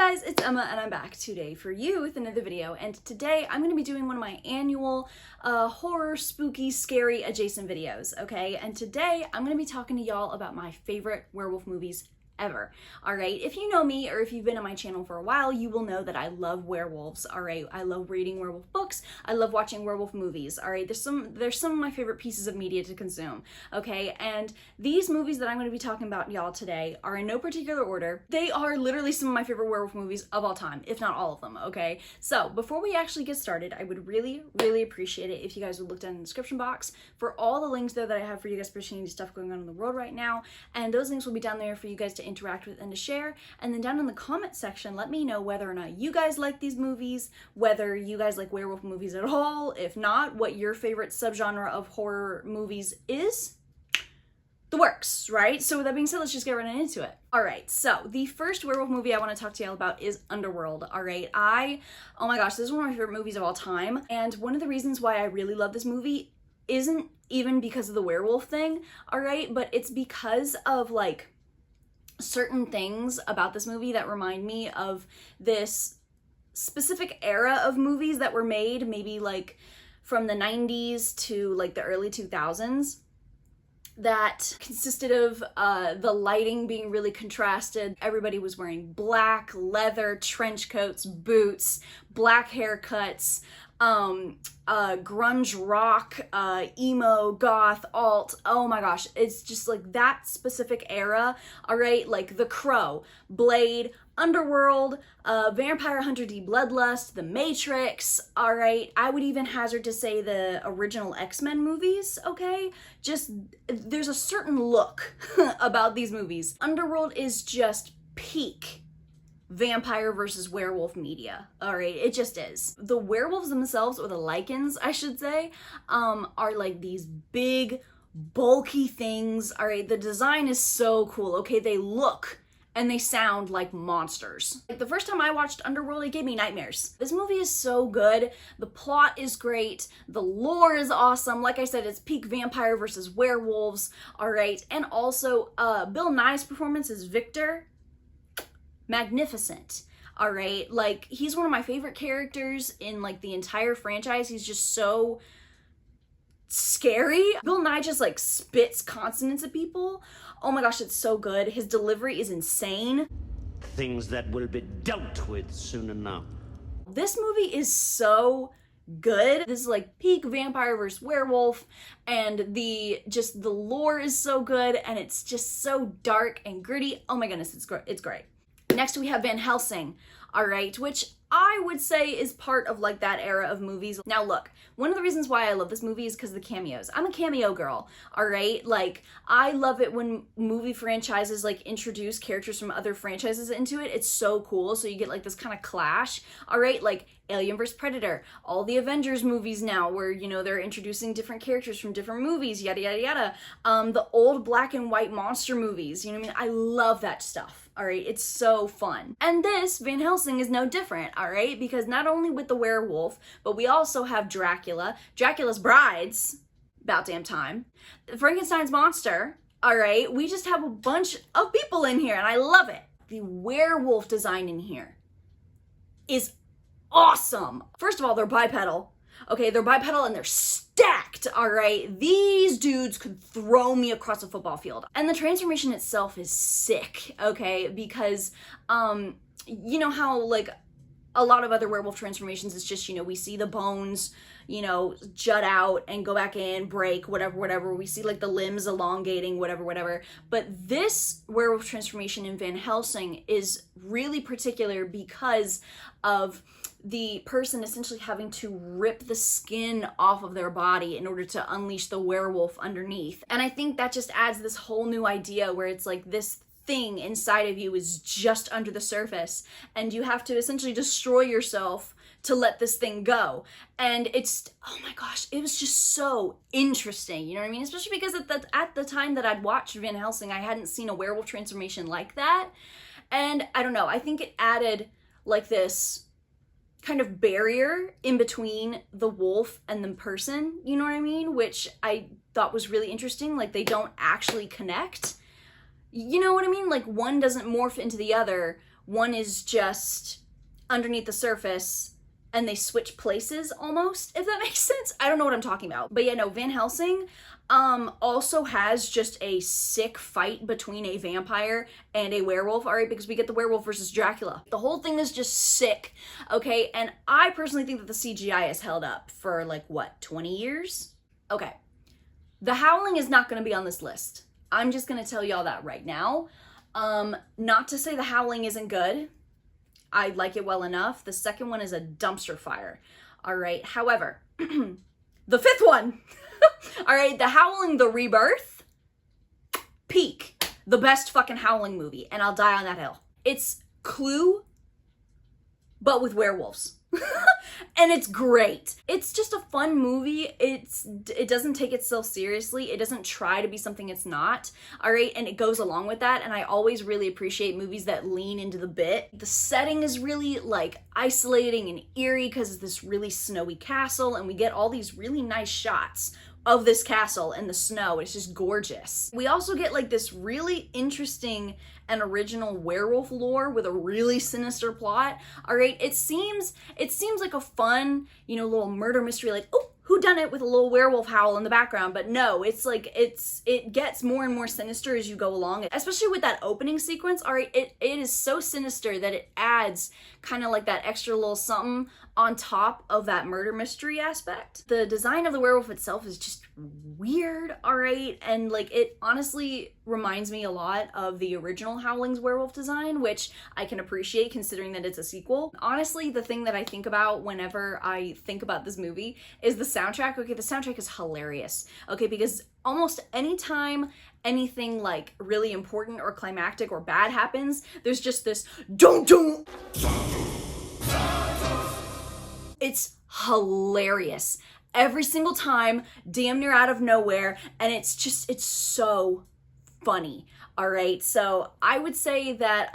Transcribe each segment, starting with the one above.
guys, it's Emma and I'm back today for you with another video, and today I'm going to be doing one of my annual horror, spooky, scary adjacent videos, okay? And today I'm going to be talking to y'all about my favorite werewolf movies ever. Alright, if you know me or if you've been on my channel for a while, you will know that I love werewolves. Alright, I love reading werewolf books, I love watching werewolf movies. Alright, there's some of my favorite pieces of media to consume. Okay, and these movies that I'm going to be talking about y'all today are in no particular order. They are literally some of my favorite werewolf movies of all time, if not all of them. Okay, so before we actually get started, I would really appreciate it if you guys would look down in the description box for all the links there that I have for you guys pertaining to stuff going on in the world right now, and those links will be down there for you guys to interact with and to share. And then down in the comment section, let me know whether or not you guys like these movies, whether you guys like werewolf movies at all. If not, what your favorite subgenre of horror movies is. The works, right? So with that being said, let's just get right into it. All right, so the first werewolf movie I want to talk to y'all about is Underworld. All right, oh my gosh, this is one of my favorite movies of all time, and one of the reasons why I really love this movie isn't even because of the werewolf thing, all right, but it's because of like certain things about this movie that remind me of this specific era of movies that were made maybe like from the 90s to like the early 2000s that consisted of the lighting being really contrasted. Everybody was wearing black, leather, trench coats, boots, black haircuts, grunge rock, emo, goth, alt. Oh my gosh, it's just like that specific era. All right, like The Crow, Blade, Underworld, Vampire Hunter D Bloodlust, The Matrix. All right, I would even hazard to say the original X-Men movies. Okay, just there's a certain look about these movies. Underworld is just peak vampire versus werewolf media. All right, it just is. The werewolves themselves, or the lycans I should say, are like these big bulky things. All right, the design is so cool. Okay, they look and they sound like monsters. Like the first time I watched Underworld, it gave me nightmares. This movie is so good. The plot is great. The lore is awesome. Like I said, it's peak vampire versus werewolves. All right, and also Bill Nye's performance as Victor, magnificent. All right, like he's one of my favorite characters in like the entire franchise. He's just so scary. Bill Nye just like spits consonants at people. Oh my gosh, it's so good. His delivery is insane. Things that will be dealt with soon enough. This movie is so good. This is like peak vampire versus werewolf, and the lore is so good, and it's just so dark and gritty. Oh my goodness, it's great. Next we have Van Helsing, all right, which I would say is part of like that era of movies. Now look, one of the reasons why I love this movie is because of the cameos. I'm a cameo girl, all right? Like I love it when movie franchises like introduce characters from other franchises into it. It's so cool. So you get like this kind of clash, all right? Like Alien vs. Predator, all the Avengers movies now where, you know, they're introducing different characters from different movies, yada, yada, yada. The old black and white monster movies, you know what I mean? I love that stuff. All right, it's so fun. And this, Van Helsing, is no different, all right? Because not only with the werewolf, but we also have Dracula, Dracula's brides, about damn time, Frankenstein's monster, all right? We just have a bunch of people in here, and I love it. The werewolf design in here is awesome. First of all, they're bipedal. Okay, they're bipedal and they're stacked, all right? These dudes could throw me across a football field. And the transformation itself is sick, okay? Because, you know how, like, a lot of other werewolf transformations, it's just, you know, we see the bones, you know, jut out and go back in, break, whatever. We see, like, the limbs elongating, whatever. But this werewolf transformation in Van Helsing is really particular because of the person essentially having to rip the skin off of their body in order to unleash the werewolf underneath. And I think that just adds this whole new idea where it's like this thing inside of you is just under the surface and you have to essentially destroy yourself to let this thing go. And it's, oh my gosh, it was just so interesting, you know what I mean? Especially because at the time that I'd watched Van Helsing, I hadn't seen a werewolf transformation like that. And I don't know, I think it added like this kind of barrier in between the wolf and the person, you know what I mean? Which I thought was really interesting. Like they don't actually connect. You know what I mean? Like one doesn't morph into the other one is just underneath the surface and they switch places almost, if that makes sense. I don't know what I'm talking about. But yeah, no, Van Helsing also has just a sick fight between a vampire and a werewolf, all right, because we get the werewolf versus Dracula. The whole thing is just sick, okay? And I personally think that the CGI has held up for like, what, 20 years? Okay. The Howling is not gonna be on this list. I'm just gonna tell y'all that right now. Not to say the Howling isn't good. I like it well enough. The second one is a dumpster fire, all right? However, the fifth one, all right, The Howling, the Rebirth, peak. The best fucking Howling movie, and I'll die on that hill. It's Clue, but with werewolves. And it's great. It's just a fun movie. It doesn't take itself seriously. It doesn't try to be something it's not, all right? And it goes along with that, and I always really appreciate movies that lean into the bit. The setting is really, like, isolating and eerie because it's this really snowy castle, and we get all these really nice shots of this castle in the snow. It's just gorgeous. We also get like this really interesting and original werewolf lore with a really sinister plot. All right, it seems like a fun, you know, little murder mystery, like, oh, who done it, with a little werewolf howl in the background. But no, it's like it gets more and more sinister as you go along, especially with that opening sequence. All right, it is so sinister that it adds kind of like that extra little something on top of that murder mystery aspect. The design of the werewolf itself is just weird, all right? And like, it honestly reminds me a lot of the original Howling's werewolf design, which I can appreciate considering that it's a sequel. Honestly, the thing that I think about whenever I think about this movie is the soundtrack. Okay, the soundtrack is hilarious, okay, because almost anytime anything like really important or climactic or bad happens, there's just this don't. It's hilarious every single time, damn near out of nowhere, and it's so funny, all right? So I would say that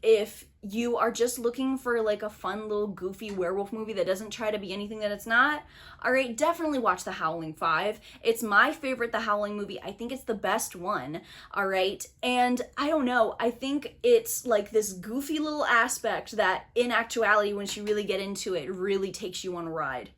if you are just looking for like a fun little goofy werewolf movie that doesn't try to be anything that it's not, all right, definitely watch The Howling 5. It's my favorite The Howling movie. I think it's the best one, all right? And I don't know, I think it's like this goofy little aspect that in actuality, once you really get into it, really takes you on a ride.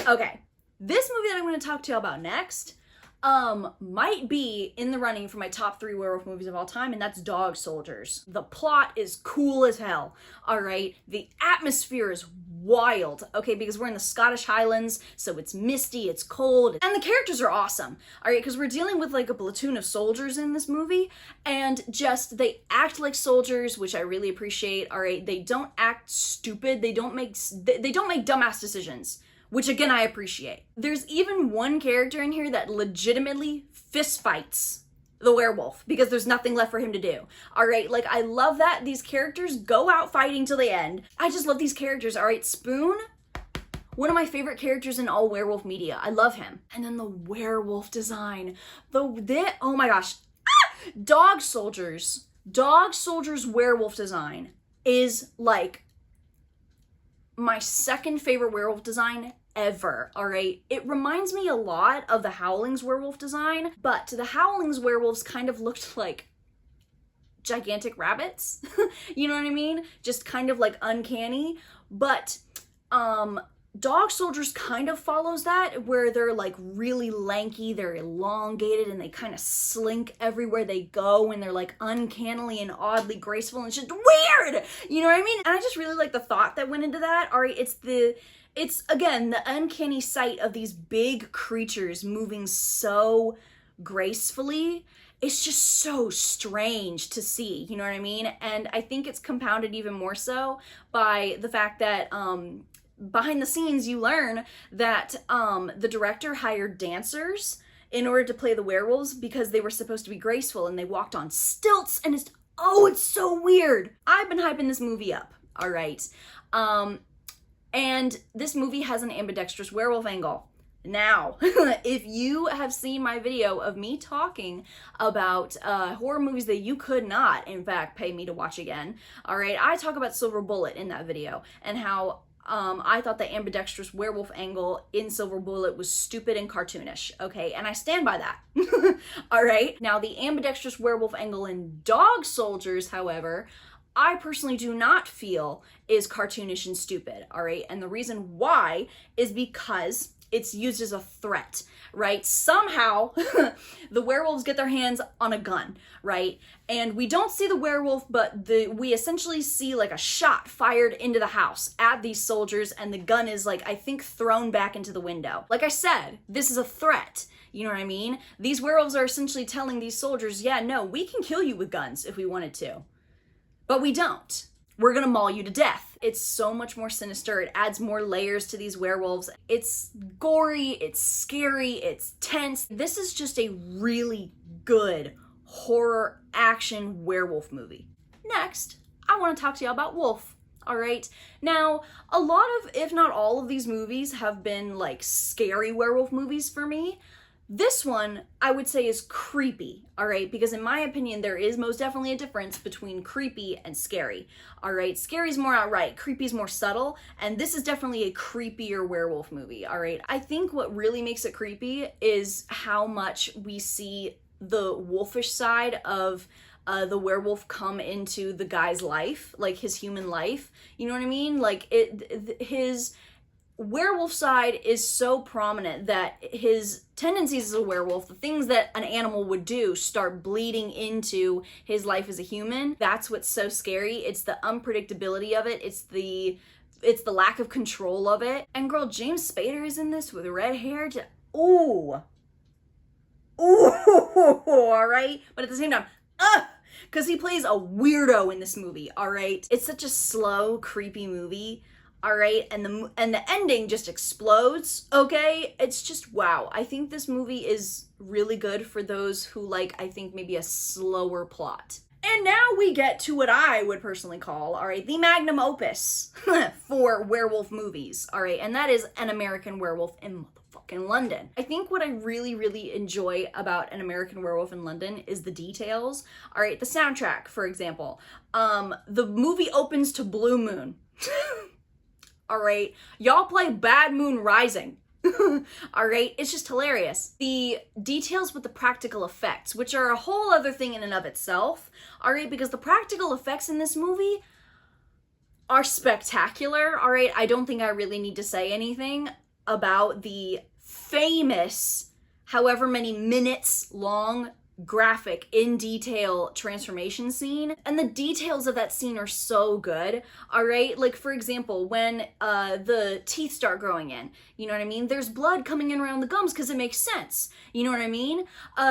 Okay, this movie that I'm going to talk to you about next might be in the running for my top 3 werewolf movies of all time, and that's Dog Soldiers. The plot is cool as hell, all right? The atmosphere is wild, okay, because we're in the Scottish Highlands, so it's misty, it's cold, and the characters are awesome, all right, because we're dealing with like a platoon of soldiers in this movie, and just, they act like soldiers, which I really appreciate, all right? They don't act stupid, they don't make dumbass decisions, which again, I appreciate. There's even one character in here that legitimately fist fights the werewolf because there's nothing left for him to do. All right, like, I love that these characters go out fighting till the end. I just love these characters, all right? Spoon, one of my favorite characters in all werewolf media. I love him. And then the werewolf design. Oh my gosh. Dog Soldiers werewolf design is like my second favorite werewolf design ever, all right? It reminds me a lot of the Howling's werewolf design, but the Howling's werewolves kind of looked like gigantic rabbits. You know what I mean? Just kind of like uncanny. But Dog Soldiers kind of follows that, where they're like really lanky, they're elongated, and they kind of slink everywhere they go, and they're like uncannily and oddly graceful, and it's just weird, you know what I mean? And I just really like the thought that went into that. All right, it's again, the uncanny sight of these big creatures moving so gracefully. It's just so strange to see, you know what I mean? And I think it's compounded even more so by the fact that behind the scenes, you learn that the director hired dancers in order to play the werewolves because they were supposed to be graceful and they walked on stilts, and it's so weird. I've been hyping this movie up, all right? And this movie has an ambidextrous werewolf angle. Now, if you have seen my video of me talking about horror movies that you could not, in fact, pay me to watch again, all right, I talk about Silver Bullet in that video and how I thought the ambidextrous werewolf angle in Silver Bullet was stupid and cartoonish, okay? And I stand by that, all right? Now, the ambidextrous werewolf angle in Dog Soldiers, however, I personally do not feel is cartoonish and stupid, all right? And the reason why is because it's used as a threat, right? Somehow the werewolves get their hands on a gun, right? And we don't see the werewolf, but we essentially see like a shot fired into the house at these soldiers, and the gun is like, I think, thrown back into the window. Like I said, this is a threat. You know what I mean? These werewolves are essentially telling these soldiers, yeah, no, we can kill you with guns if we wanted to. But we don't. We're gonna maul you to death. It's so much more sinister. It adds more layers to these werewolves. It's gory, it's scary, it's tense. This is just a really good horror action werewolf movie. Next, I wanna talk to y'all about Wolf. All right. Now, a lot of, if not all of these movies have been like scary werewolf movies for me. This one, I would say, is creepy, all right? Because in my opinion, there is most definitely a difference between creepy and scary, all right? Scary's more outright, creepy's more subtle, and this is definitely a creepier werewolf movie, all right? I think what really makes it creepy is how much we see the wolfish side of the werewolf come into the guy's life, like his human life, you know what I mean? Like, his werewolf side is so prominent that his tendencies as a werewolf, the things that an animal would do, start bleeding into his life as a human. That's what's so scary. It's the unpredictability of it. It's the lack of control of it. And girl, James Spader is in this with red hair. Ooh, all right. But at the same time, because he plays a weirdo in this movie. All right. It's such a slow, creepy movie. All right, and the ending just explodes, okay? It's just, wow. I think this movie is really good for those who like, I think, maybe a slower plot. And now we get to what I would personally call, all right, the magnum opus for werewolf movies, all right? And that is An American Werewolf in motherfucking London. I think what I really, really enjoy about An American Werewolf in London is the details. All right, the soundtrack, for example. The movie opens to Blue Moon. All right, y'all play Bad Moon Rising. All right, it's just hilarious. The details with the practical effects, which are a whole other thing in and of itself. All right, because the practical effects in this movie are spectacular. All right, I don't think I really need to say anything about the famous, however many minutes long, graphic, in detail transformation scene. And the details of that scene are so good, all right? Like, for example, when the teeth start growing in, you know what I mean? There's blood coming in around the gums because it makes sense. You know what I mean?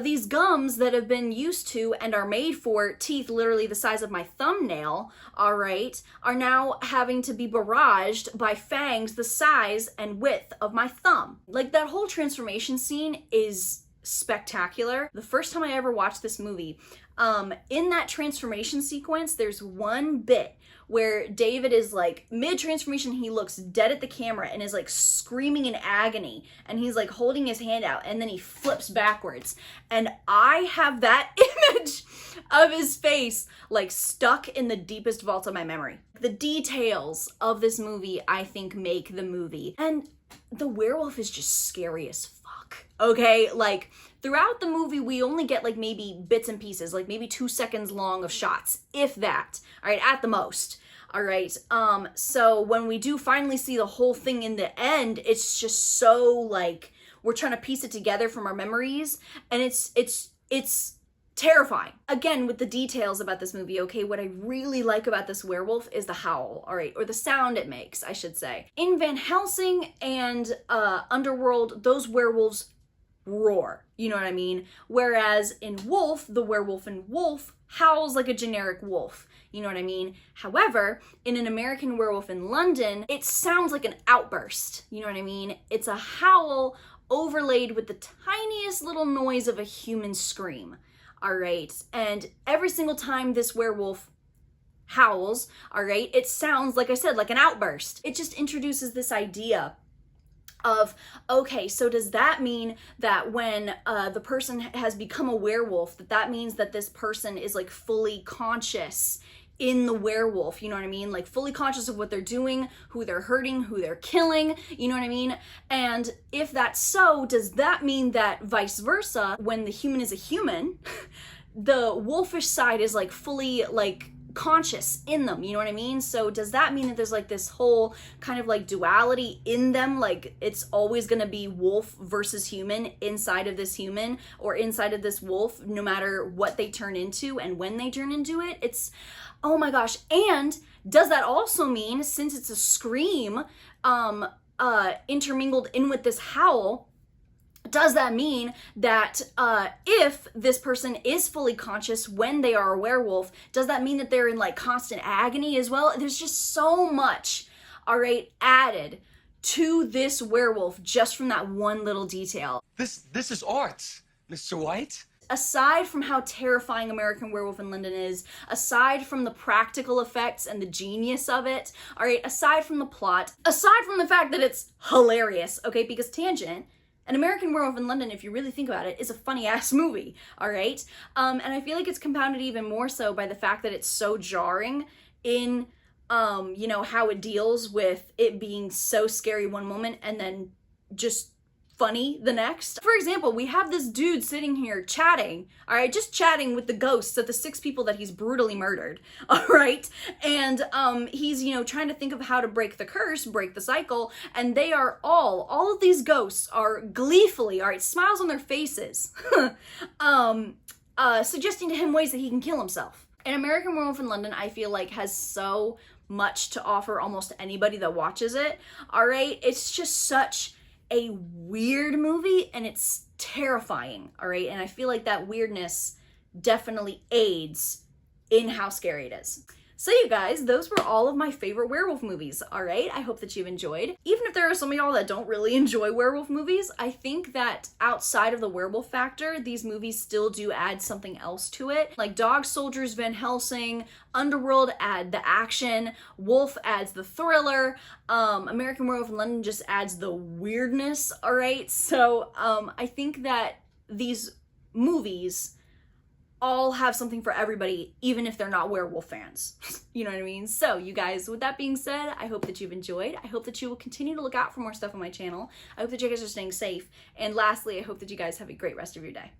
These gums that have been used to and are made for teeth literally the size of my thumbnail, all right, are now having to be barraged by fangs the size and width of my thumb. Like, that whole transformation scene is spectacular. The first time I ever watched this movie, in that transformation sequence, there's one bit where David is like mid-transformation, he looks dead at the camera and is like screaming in agony, and he's like holding his hand out, and then he flips backwards, and I have that image of his face like stuck in the deepest vault of my memory. The details of this movie, I think, make the movie, and the werewolf is just scary as fuck. Okay, like throughout the movie, we only get like maybe bits and pieces, like maybe 2 seconds long of shots, if that, all right, at the most. All right, so when we do finally see the whole thing in the end, it's just so like, we're trying to piece it together from our memories, and it's terrifying. Again, with the details about this movie, okay, what I really like about this werewolf is the howl, all right, or the sound it makes, I should say. In Van Helsing and Underworld, those werewolves roar, you know what I mean? Whereas in Wolf, the werewolf in Wolf howls like a generic wolf, you know what I mean? However, in An American Werewolf in London, it sounds like an outburst, you know what I mean? It's a howl overlaid with the tiniest little noise of a human scream. All right, and every single time this werewolf howls, all right, it sounds, like I said, like an outburst. It just introduces this idea of, okay, so does that mean that when the person has become a werewolf, that means that this person is like fully conscious in the werewolf, you know what I mean? Like fully conscious of what they're doing, who they're hurting, who they're killing, you know what I mean? And if that's so, does that mean that vice versa, when the human is a human, the wolfish side is like fully like conscious in them, you know what I mean? So does that mean that there's like this whole kind of like duality in them, like it's always gonna be wolf versus human inside of this human or inside of this wolf, no matter what they turn into and when they turn into it? It's, oh my gosh. And does that also mean, since it's a scream intermingled in with this howl, does that mean that if this person is fully conscious when they are a werewolf, does that mean that they're in like constant agony as well? There's just so much, all right, added to this werewolf just from that one little detail. This is art, Mr. White. Aside from how terrifying American Werewolf in London is, aside from the practical effects and the genius of it, all right, aside from the plot, aside from the fact that it's hilarious, okay, because tangent, An American Werewolf in London, if you really think about it, is a funny-ass movie, all right? And I feel like it's compounded even more so by the fact that it's so jarring in, you know, how it deals with it being so scary one moment and then just funny the next. For example, we have this dude sitting here chatting, all right, just chatting with the ghosts of the 6 people that he's brutally murdered, all right? And he's, you know, trying to think of how to break the curse, break the cycle, and they are all of these ghosts are gleefully, all right, smiles on their faces, suggesting to him ways that he can kill himself. An American Werewolf in London, I feel like, has so much to offer almost anybody that watches it, all right? It's just such a weird movie, and it's terrifying, all right? And I feel like that weirdness definitely aids in how scary it is. So you guys, those were all of my favorite werewolf movies, all right? I hope that you've enjoyed. Even if there are some of y'all that don't really enjoy werewolf movies, I think that outside of the werewolf factor, these movies still do add something else to it. Like Dog Soldiers, Van Helsing, Underworld add the action, Wolf adds the thriller, American Werewolf in London just adds the weirdness, all right? So I think that these movies all have something for everybody, even if they're not werewolf fans. You know what I mean? So you guys, with that being said, I hope that you've enjoyed. I hope that you will continue to look out for more stuff on my channel. I hope that you guys are staying safe. And lastly, I hope that you guys have a great rest of your day.